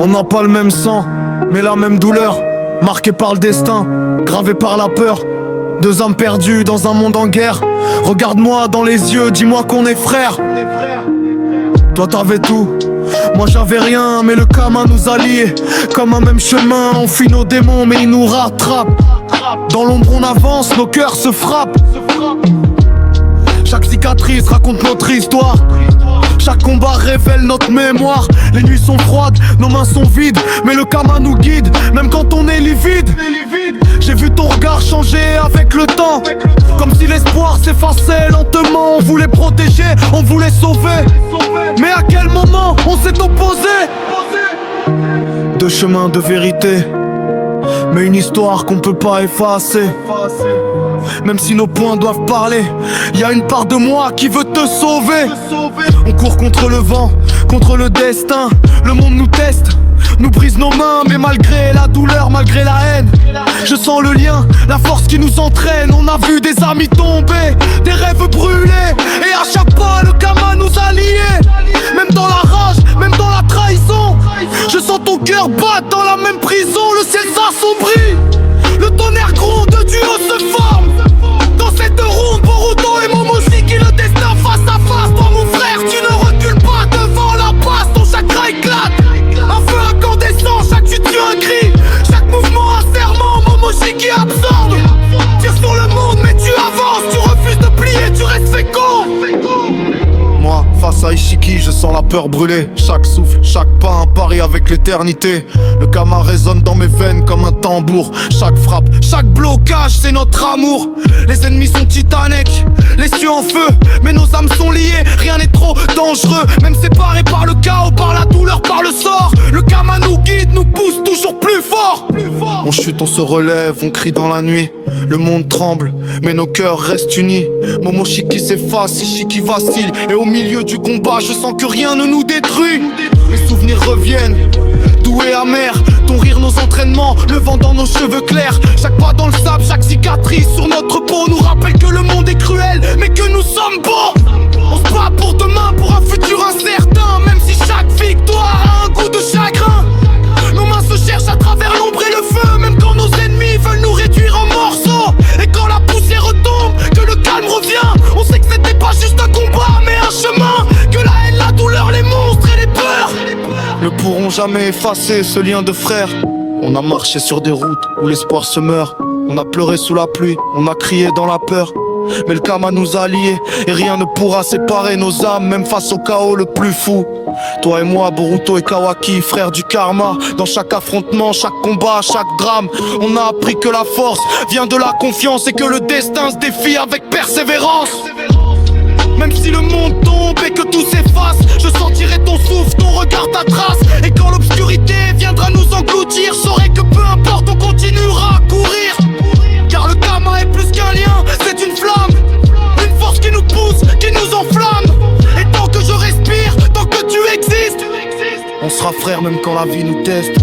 On n'a pas le même sang, mais la même douleur. Marqué par le destin, gravé par la peur. Deux âmes perdues dans un monde en guerre. Regarde-moi dans les yeux, dis-moi qu'on est frères. Toi t'avais tout, moi j'avais rien, mais le karma nous a liés. Comme un même chemin, on fuit nos démons mais ils nous rattrapent. Dans l'ombre on avance, nos cœurs se frappent. Chaque cicatrice raconte notre histoire. Chaque combat révèle notre mémoire. Les nuits sont froides, nos mains sont vides, mais le karma nous guide, même quand on est livide. J'ai vu ton regard changer avec le temps, comme si l'espoir s'effaçait lentement. On voulait protéger, on voulait sauver, mais à quel moment on s'est opposé? Deux chemins de vérité, mais une histoire qu'on peut pas effacer. Même si nos poings doivent parler, y a une part de moi qui veut te sauver. On court contre le vent, contre le destin. Le monde nous teste, nous brise nos mains. Mais malgré la douleur, malgré la haine, je sens le lien, la force qui nous entraîne. On a vu des amis tomber, des rêves brûler, et à chaque pas le karma nous a liés. Même dans la rage, même dans la trahison, je sens ton cœur battre dans la même prison. Le ciel s'assombrit, le tonnerre gronde, le duo se forme. Dans cette ronde, Boruto et Momoshiki, le destin face à face. Toi mon frère, tu ne recules pas devant la passe. Ton chakra éclate, un feu incandescent. Chaque chute tue un cri, chaque mouvement un serment. Momoshiki absorbe, tire sur le monde mais tu avances. Tu refuses de plier, tu restes fécond. Moi, face à Ishiki, je sens la peur brûler. Chaque souffle, chaque pas, un pari avec l'éternité. Le karma résonne dans mes veines comme un tambour. Chaque frappe, chaque blocage, c'est notre amour. Les ennemis sont titaniques, les cieux en feu, mais nos âmes sont liées. Rien n'est trop dangereux, même séparés par le chaos, par la douleur, par le sort. Le karma nous guide, nous pousse toujours plus fort. On chute, on se relève, on crie dans la nuit. Le monde tremble, mais nos cœurs restent unis. Momoshiki s'efface, Ishiki vacille, et au milieu du combat, je sens que rien ne nous détruit. Les souvenirs reviennent, doux et amers. Ton rire, nos entraînements, le vent dans nos cheveux clairs. Chaque pas dans le sable, chaque cicatrice sur notre peau nous rappelle que le monde est cruel, mais que nous sommes bons. On se bat pour demain, pour un futur incertain. Même si chaque victoire a un goût de chagrin. Nos mains se cherchent à travers l'ombre et le feu. Même quand nos ennemis veulent nous réduire en morceaux. Et quand la poussière retombe, que le calme revient. On sait que c'était pas juste un combat, mais un chemin. Que la haine, la douleur, les monstres et les peurs ne pourront jamais effacer ce lien de frères. On a marché sur des routes où l'espoir se meurt. On a pleuré sous la pluie, on a crié dans la peur. Mais le karma nous a liés, et rien ne pourra séparer nos âmes, même face au chaos le plus fou. Toi et moi, Boruto et Kawaki, frères du karma. Dans chaque affrontement, chaque combat, chaque drame, on a appris que la force vient de la confiance, et que le destin se défie avec persévérance. Même si le monde tombe et que tout s'efface, je sentirai ton souffle, ton regard, ta trace. Et quand l'obscurité viendra nous engloutir, je saurai que peu importe, on continuera à courir. Car le karma est plus qu'un lien, c'est une flamme, une force qui nous pousse, qui nous enflamme. Et tant que je respire, tant que tu existes, on sera frères même quand la vie nous teste.